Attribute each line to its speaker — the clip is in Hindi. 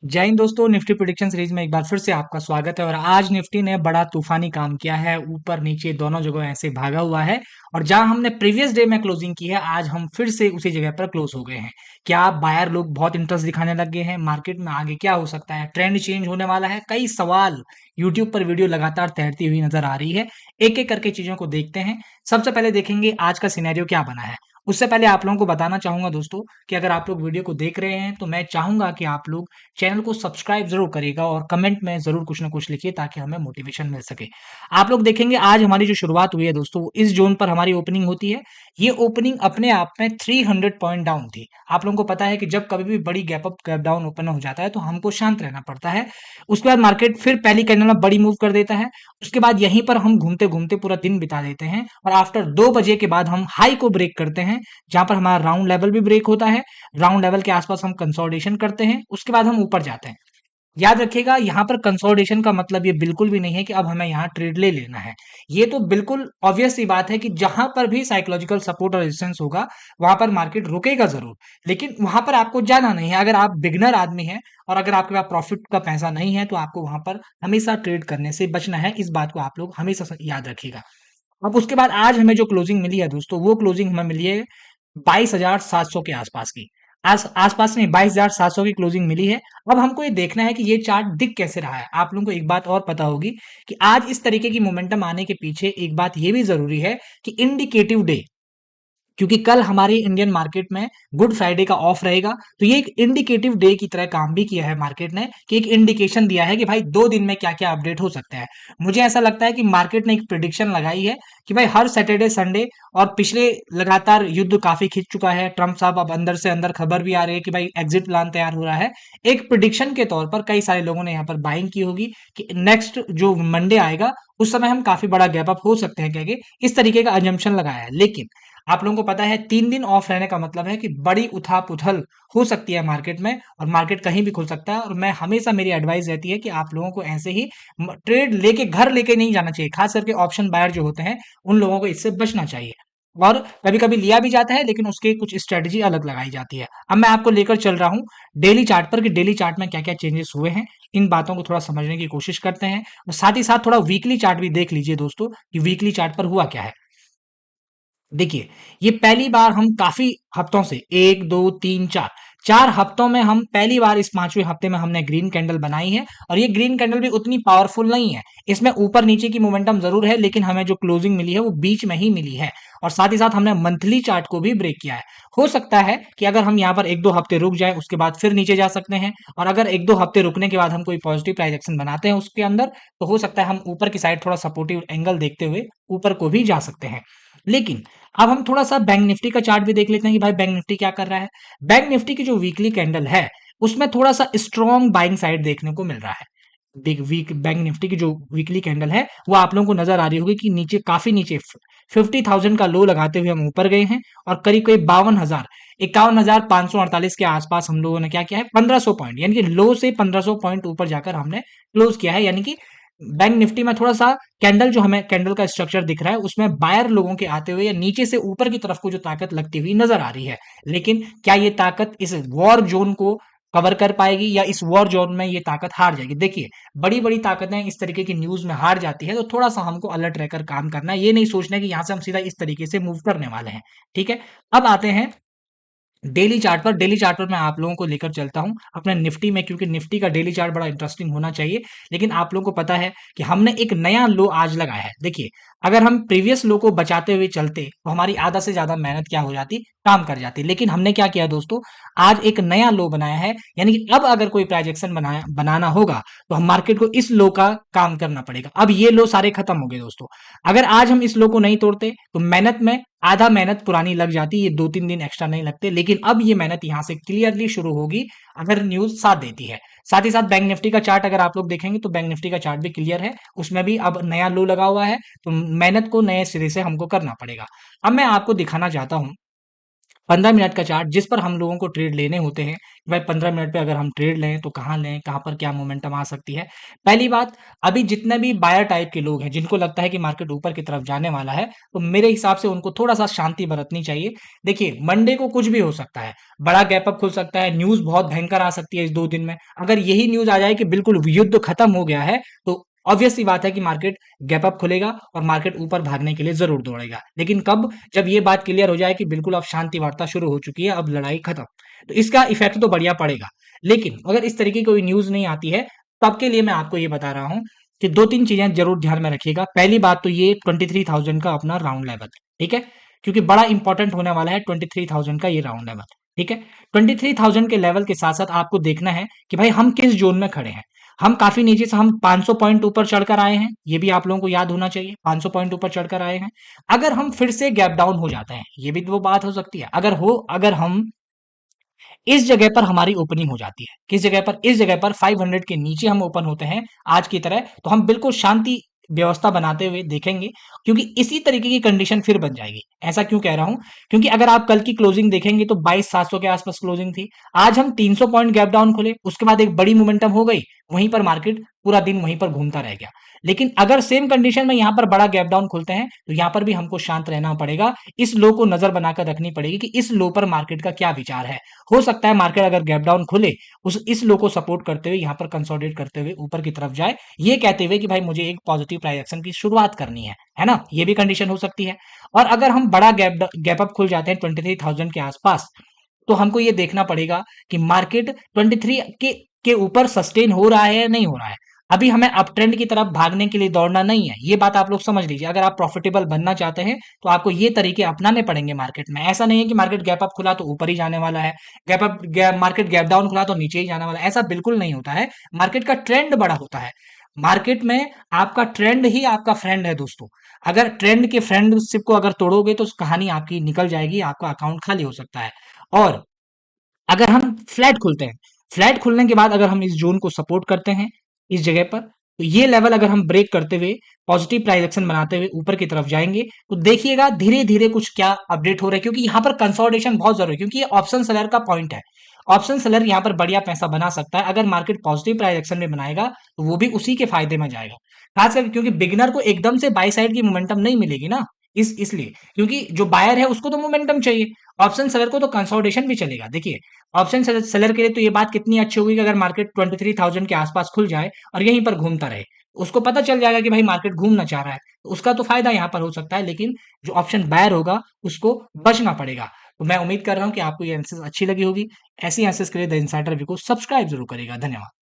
Speaker 1: जय हिंद दोस्तों। निफ्टी प्रेडिक्शन सीरीज में एक बार फिर से आपका स्वागत है। और आज निफ्टी ने बड़ा तूफानी काम किया है, ऊपर नीचे दोनों जगह ऐसे भागा हुआ है। और जहां हमने प्रीवियस डे में क्लोजिंग की है, आज हम फिर से उसी जगह पर क्लोज हो गए हैं। क्या बायर लोग बहुत इंटरेस्ट दिखाने लग गए हैं? मार्केट में आगे क्या हो सकता है? ट्रेंड चेंज होने वाला है? कई सवाल यूट्यूब पर वीडियो लगातार तैरती हुई नजर आ रही है। एक एक करके चीजों को देखते हैं। सबसे पहले देखेंगे आज का सिनेरियो क्या बना है। उससे पहले आप लोगों को बताना चाहूंगा दोस्तों कि अगर आप लोग वीडियो को देख रहे हैं तो मैं चाहूंगा कि आप लोग चैनल को सब्सक्राइब जरूर करिएगा और कमेंट में जरूर कुछ ना कुछ लिखिए ताकि हमें मोटिवेशन मिल सके। आप लोग देखेंगे आज हमारी जो शुरुआत हुई है दोस्तों, इस जोन पर हमारी ओपनिंग होती है। ये ओपनिंग अपने आप में 300 पॉइंट डाउन थी। आप लोगों को पता है कि जब कभी भी बड़ी gap up gap down open हो जाता है तो हमको शांत रहना पड़ता है। उसके बाद मार्केट फिर पहली कैंडल में बड़ी मूव कर देता है। उसके बाद यहीं पर हम घूमते घूमते पूरा दिन बिता देते हैं और आफ्टर 2 बजे के बाद हम हाई को ब्रेक करते हैं, जहां पर हमारा राउंड लेवल भी ब्रेक होता है। राउंड लेवल के आसपास हम कंसोलिडेशन करते हैं, उसके बाद हम ऊपर जाते हैं। याद रखिएगा, यहाँ पर कंसोलिडेशन का मतलब ये बिल्कुल भी नहीं है कि अब हमें यहाँ ट्रेड ले लेना है। ये तो बिल्कुल ऑब्वियस सी बात है कि जहां पर भी साइकोलॉजिकल सपोर्ट और रेजिस्टेंस होगा वहां पर मार्केट रुकेगा जरूर। लेकिन वहां पर आपको जाना नहीं है। अगर आप बिगनर आदमी हैं और अगर आपके पास प्रॉफिट का पैसा नहीं है तो आपको वहां पर हमेशा ट्रेड करने से बचना है। इस बात को आप लोग हमेशा याद रखिएगा। अब उसके बाद आज हमें जो क्लोजिंग मिली है दोस्तों, वो क्लोजिंग हमें मिली है 22,700 के आसपास की। आसपास नहीं, 22,700 की क्लोजिंग मिली है। अब हमको ये देखना है कि ये चार्ट दिख कैसे रहा है। आप लोगों को एक बात और पता होगी कि आज इस तरीके की मोमेंटम आने के पीछे एक बात ये भी जरूरी है कि इंडिकेटिव डे, क्योंकि कल हमारी इंडियन मार्केट में गुड फ्राइडे का ऑफ रहेगा। तो ये एक इंडिकेटिव डे की तरह काम भी किया है मार्केट ने, कि एक इंडिकेशन दिया है कि भाई 2 दिन में क्या क्या अपडेट हो सकता है। मुझे ऐसा लगता है कि मार्केट ने एक प्रिडिक्शन लगाई है कि भाई हर सैटरडे संडे, और पिछले लगातार युद्ध काफी खिंच चुका है। ट्रंप साहब अब अंदर से अंदर खबर भी आ रही है कि भाई एग्जिट प्लान तैयार हो रहा है। एक प्रिडिक्शन के तौर पर कई सारे लोगों ने यहाँ पर बाइंग की होगी कि नेक्स्ट जो मंडे आएगा उस समय हम काफी बड़ा गैप अप हो सकते हैं, क्या इस तरीके का अजम्पशन लगाया है। लेकिन आप लोगों को पता है 3 दिन ऑफ रहने का मतलब है कि बड़ी उथाल पुथल हो सकती है मार्केट में, और मार्केट कहीं भी खुल सकता है। और मैं हमेशा, मेरी एडवाइस रहती है कि आप लोगों को ऐसे ही ट्रेड लेके घर लेके नहीं जाना चाहिए। खास करके ऑप्शन बायर जो होते हैं उन लोगों को इससे बचना चाहिए। और कभी कभी लिया भी जाता है लेकिन उसके कुछ स्ट्रेटजी अलग लगाई जाती है। अब मैं आपको लेकर चल रहा हूँ डेली चार्ट पर कि डेली चार्ट में क्या क्या चेंजेस हुए हैं। इन बातों को थोड़ा समझने की कोशिश करते हैं और साथ ही साथ थोड़ा वीकली चार्ट भी देख लीजिए दोस्तों कि वीकली चार्ट पर हुआ क्या है। देखिए, ये पहली बार हम काफी हफ्तों से, 1 2 3 4 4 हफ्तों में हम पहली बार इस 5वें हफ्ते में हमने ग्रीन कैंडल बनाई है। और ये ग्रीन कैंडल भी उतनी पावरफुल नहीं है। इसमें ऊपर नीचे की मोमेंटम जरूर है लेकिन हमें जो क्लोजिंग मिली है वो बीच में ही मिली है। और साथ ही साथ हमने मंथली चार्ट को भी ब्रेक किया है। हो सकता है कि अगर हम यहाँ पर 1 2 हफ्ते रुक जाए उसके बाद फिर नीचे जा सकते हैं। और अगर 1 2 हफ्ते रुकने के बाद हम कोई पॉजिटिव प्राइस एक्शन बनाते हैं उसके अंदर, तो हो सकता है हम ऊपर की साइड थोड़ा सपोर्टिव एंगल देखते हुए ऊपर को भी जा सकते हैं। लेकिन अब हम थोड़ा सा बैंक निफ्टी का चार्ट भी देख लेते हैं कि भाई बैंक निफ्टी क्या कर रहा है। बैंक निफ्टी की जो वीकली कैंडल है उसमें थोड़ा सा स्ट्रॉन्ग बाइंग साइड देखने को मिल रहा है। बिग वीक बैंक निफ्टी की जो वीकली कैंडल है वो आप लोगों को नजर आ रही होगी कि नीचे, काफी नीचे 50,000 का लो लगाते हुए हम ऊपर गए हैं। और करीब करीब 51,000 के आसपास हम लोगों ने क्या किया है, 1500 पॉइंट, यानी कि लो से 1500 पॉइंट ऊपर जाकर हमने क्लोज किया है। यानी कि बैंक निफ्टी में थोड़ा सा कैंडल, जो हमें कैंडल का स्ट्रक्चर दिख रहा है उसमें बायर लोगों के आते हुए या नीचे से ऊपर की तरफ को जो ताकत लगती हुई नजर आ रही है। लेकिन क्या ये ताकत इस वॉर जोन को कवर कर पाएगी या इस वॉर जोन में ये ताकत हार जाएगी? देखिए, बड़ी बड़ी ताकतें इस तरीके की न्यूज में हार जाती है तो थोड़ा सा हमको अलर्ट रहकर काम करना है। ये नहीं सोचना है कि यहां से हम सीधा इस तरीके से मूव करने वाले हैं। ठीक है, अब आते हैं डेली चार्ट पर। डेली चार्ट पर मैं आप लोगों को लेकर चलता हूं अपने निफ्टी में, क्योंकि निफ्टी का डेली चार्ट बड़ा इंटरेस्टिंग होना चाहिए। लेकिन आप लोगों को पता है कि हमने एक नया लो आज लगाया है। देखिए, अगर हम प्रीवियस लो को बचाते हुए चलते तो हमारी आधा से ज्यादा मेहनत क्या हो जाती, काम कर जाती। लेकिन हमने क्या किया दोस्तों, आज एक नया लो बनाया है। यानी कि अब अगर कोई प्राइजेक्शन बनाना होगा तो हम मार्केट को इस लो का काम करना पड़ेगा। अब ये लो सारे खत्म हो गए दोस्तों। अगर आज हम इस लो को नहीं तोड़ते तो मेहनत में आधा मेहनत पुरानी लग जाती, ये 2 3 दिन एक्स्ट्रा नहीं लगते। लेकिन अब ये मेहनत यहां से क्लियरली शुरू होगी अगर न्यूज साथ देती है। साथ ही साथ बैंक निफ्टी का चार्ट अगर आप लोग देखेंगे तो बैंक निफ्टी का चार्ट भी क्लियर है, उसमें भी अब नया लो लगा हुआ है। तो मेहनत को नए सिरे से हमको करना पड़ेगा। अब मैं आपको दिखाना चाहता हूं 15 मिनट का चार्ट जिस पर हम लोगों को ट्रेड लेने होते हैं, भाई 15 मिनट पे अगर हम ट्रेड लें तो कहाँ लें, कहाँ पर क्या मोमेंटम आ सकती है। पहली बात, अभी जितने भी बायर टाइप के लोग हैं जिनको लगता है कि मार्केट ऊपर की तरफ जाने वाला है, तो मेरे हिसाब से उनको थोड़ा-सा शांति बरतनी चाहिए। देखिए, मंडे को कुछ भी हो सकता है, बड़ा गैप अप खुल सकता है, न्यूज़ बहुत भयंकर आ सकती है इस 2 दिन में। अगर यही न्यूज़ आ जाए कि बिल्कुल युद्ध खत्म हो गया है, तो ऑब्वियस सी बात है कि मार्केट गैप अप खुलेगा और मार्केट ऊपर भागने के लिए ज़रूर दौड़ेगा। लेकिन कब? जब ये बात क्लियर हो जाए कि बिल्कुल अब शांति वार्ता शुरू हो चुकी है, अब लड़ाई खत्म। तो इसका इफेक्ट तो बढ़िया पड़ेगा। लेकिन अगर इस तरीके की कोई न्यूज़ नहीं आती है, तब के लिए मैं आपको ये बता रहा हूँ कि 2-3 चीज़ें ज़रूर ध्यान में रखिएगा। पहली बात तो ये 23,000 का अपना राउंड लेवल, ठीक है? क्योंकि बड़ा इंपॉर्टेंट होने वाला है 23,000 का ये राउंड लेवल, ठीक है? 23,000 के लेवल के साथ-साथ आपको देखना है कि भाई हम किस ज़ोन में खड़े हैं। हम काफ़ी नीचे से हम 500 पॉइंट ऊपर चढ़कर आए हैं, ये भी आप लोगों को याद होना चाहिए, 500 पॉइंट ऊपर चढ़कर आए हैं। अगर हम फिर से गैप डाउन हो जाते हैं, ये भी तो वो बात हो सकती है। अगर हम इस जगह पर हमारी ओपनिंग हो जाती है, किस जगह पर? इस जगह पर 500 के नीचे हम ओपन होते हैं आज की तरह, तो हम बिल्कुल शांति व्यवस्था बनाते हुए देखेंगे, क्योंकि इसी तरीके की कंडीशन फिर बन जाएगी। ऐसा क्यों कह रहा हूं? क्योंकि अगर आप कल की क्लोजिंग देखेंगे तो 22,700 के आसपास क्लोजिंग थी। आज हम 300 पॉइंट गैप डाउन खुले, उसके बाद एक बड़ी मोमेंटम हो गई, वहीं पर मार्केट पूरा दिन वहीं पर घूमता रह गया। लेकिन अगर सेम कंडीशन में यहाँ पर बड़ा गैप डाउन खुलते हैं, तो यहाँ पर भी हमको शांत रहना पड़ेगा। इस लो को नजर बनाकर रखनी पड़ेगी कि इस लो पर मार्केट का क्या विचार है। हो सकता है मार्केट अगर गैप डाउन खुले, उस इस लो को सपोर्ट करते हुए यहाँ पर कंसोलिडेट करते हुए ऊपर की तरफ जाए, ये कहते हुए कि भाई मुझे एक पॉजिटिव प्राइस एक्शन की शुरुआत करनी है ना? ये भी कंडीशन हो सकती है। और अगर हम बड़ा गैप अप खुल जाते हैं 23,000 के आसपास, तो हमको ये देखना पड़ेगा कि मार्केट 23 के ऊपर सस्टेन हो रहा है या नहीं हो रहा है। अभी हमें अप ट्रेंड की तरफ भागने के लिए दौड़ना नहीं है, ये बात आप लोग समझ लीजिए। अगर आप प्रॉफिटेबल बनना चाहते हैं, तो आपको ये तरीके अपनाने पड़ेंगे मार्केट में। ऐसा नहीं है कि मार्केट गैप अप खुला तो ऊपर ही जाने वाला है, मार्केट गैप डाउन खुला तो नीचे ही जाने वाला है। ऐसा बिल्कुल नहीं होता है। मार्केट का ट्रेंड बड़ा होता है। मार्केट में आपका ट्रेंड ही आपका फ्रेंड है दोस्तों। अगर ट्रेंड के फ्रेंडशिप को अगर तोड़ोगे तो कहानी आपकी निकल जाएगी, आपका अकाउंट खाली हो सकता है। और अगर हम फ्लैट खुलते हैं, फ्लैट खुलने के बाद अगर हम इस जोन को सपोर्ट करते हैं इस जगह पर, तो ये लेवल अगर हम ब्रेक करते हुए पॉजिटिव प्राइस एक्शन बनाते हुए ऊपर की तरफ जाएंगे, तो देखिएगा धीरे धीरे कुछ क्या अपडेट हो रहा है, क्योंकि यहाँ पर कंसोलिडेशन बहुत जरूरी है, क्योंकि ये ऑप्शन सेलर का पॉइंट है। ऑप्शन सेलर यहाँ पर बढ़िया पैसा बना सकता है। अगर मार्केट पॉजिटिव प्राइस एक्शन में बनाएगा, तो वो भी उसी के फायदे में जाएगा। खास करके क्योंकि बिगिनर को एकदम से बाई साइड की मोमेंटम नहीं मिलेगी ना, इसलिए क्योंकि जो बायर है उसको तो मोमेंटम चाहिए, ऑप्शन सेलर को तो कंसोलिडेशन भी चलेगा। देखिए, ऑप्शन सेलर के लिए तो ये बात कितनी अच्छी होगी कि अगर मार्केट 23,000 के आसपास खुल जाए और यहीं पर घूमता रहे, उसको पता चल जाएगा कि भाई मार्केट घूमना चाह रहा है, तो उसका तो फायदा यहाँ पर हो सकता है। लेकिन जो ऑप्शन बायर होगा उसको बचना पड़ेगा। तो मैं उम्मीद कर रहा हूँ कि आपको ये एनालिसिस अच्छी लगी होगी। ऐसी एनालिसिस के लिए द इनसाइडर व्यू को सब्सक्राइब जरूर करेगा। धन्यवाद।